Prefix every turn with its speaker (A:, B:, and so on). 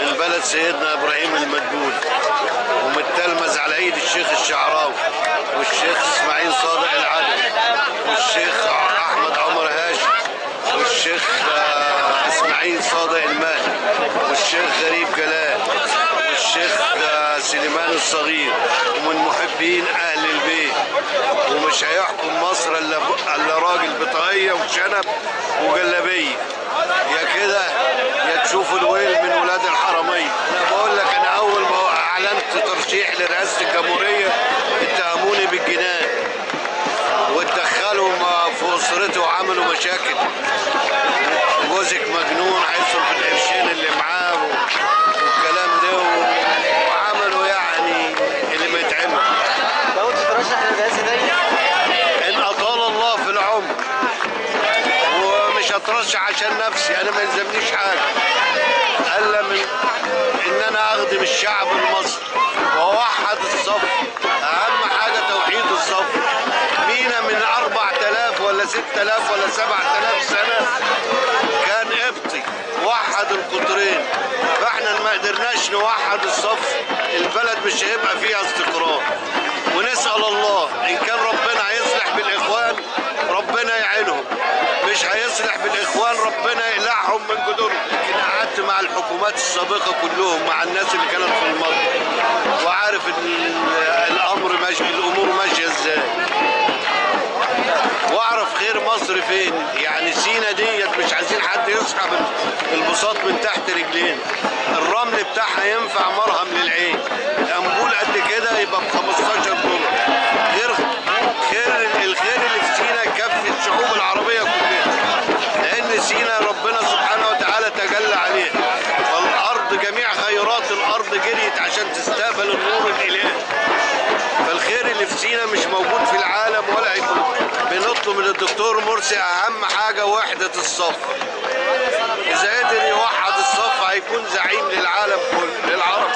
A: من بلد سيدنا ابراهيم المدبول، ومتلمذ على ايد الشيخ الشعراوي والشيخ اسماعيل صادق العدوي والشيخ احمد عمر هاشم والشيخ اسماعيل صادق المهدي والشيخ غريب جلال والشيخ سليمان الصغير، ومن محبين اهل البيت. ومش هيحكم مصر الا راجل بطاقيه وشنب وجلابيه، يا كده يا تشوفوا الويل من ولاد الحراميه. انا بقول لك، انا اول ما اعلنت ترشيح لرئاسه الجمهوريه اتهموني بالجنان واتدخلوا في اسرتي وعملوا مشاكل. جوزك مجنون هيصرف القرشين اللي معاه والكلام ده، وعملوا يعني اللي ما يتعمل.
B: لو انت ترشح للرئاسه دي
A: ان اطال الله في العمر، ومش هترشح عشان نفسي، انا ما يلزمنيش حاجه الا من ان انا اخدم الشعب المصري واوحد الصف. اهم حاجه توحيد الصف. مينا من 4000 ولا 6000 ولا 7000 سنه كان قبطي، وحد القطرين، فاحنا ما قدرناش نوحد الصف، البلد مش هيبقى فيها استقرار. ونسال الله ان كان ربنا هيصلح بالاخوان ربنا يعينهم، مش هيصلح بالاخوان ربنا يقلعهم من جذورهم. قعدت مع الحكومات السابقه كلهم، مع الناس اللي كانت في الماضي، وعارف الامر ماشي، الامور ماشيه ازاي، واعرف خير مصر فين. يعني سينا ديت مش عايزين حد يسحب البساط من تحت رجلين. الرمل بتاعها ينفع مرهم للعين، الامبول قد كده يبقى ب 15 دولار. الخير اللي في سينا يكفي الشعوب العربيه كلها، لان سينا ربنا سبحانه وتعالى تجلى عليها، فالارض جميع خيرات الارض جريت عشان تستقبل النور الالهي. فالخير اللي في سينا مش موجود في العالم ولا هيكون. بنطلب من الدكتور مرسي اهم حاجه وحده الصف. اذا قدر يوحد الصف هيكون زعيم للعالم كله، للعرب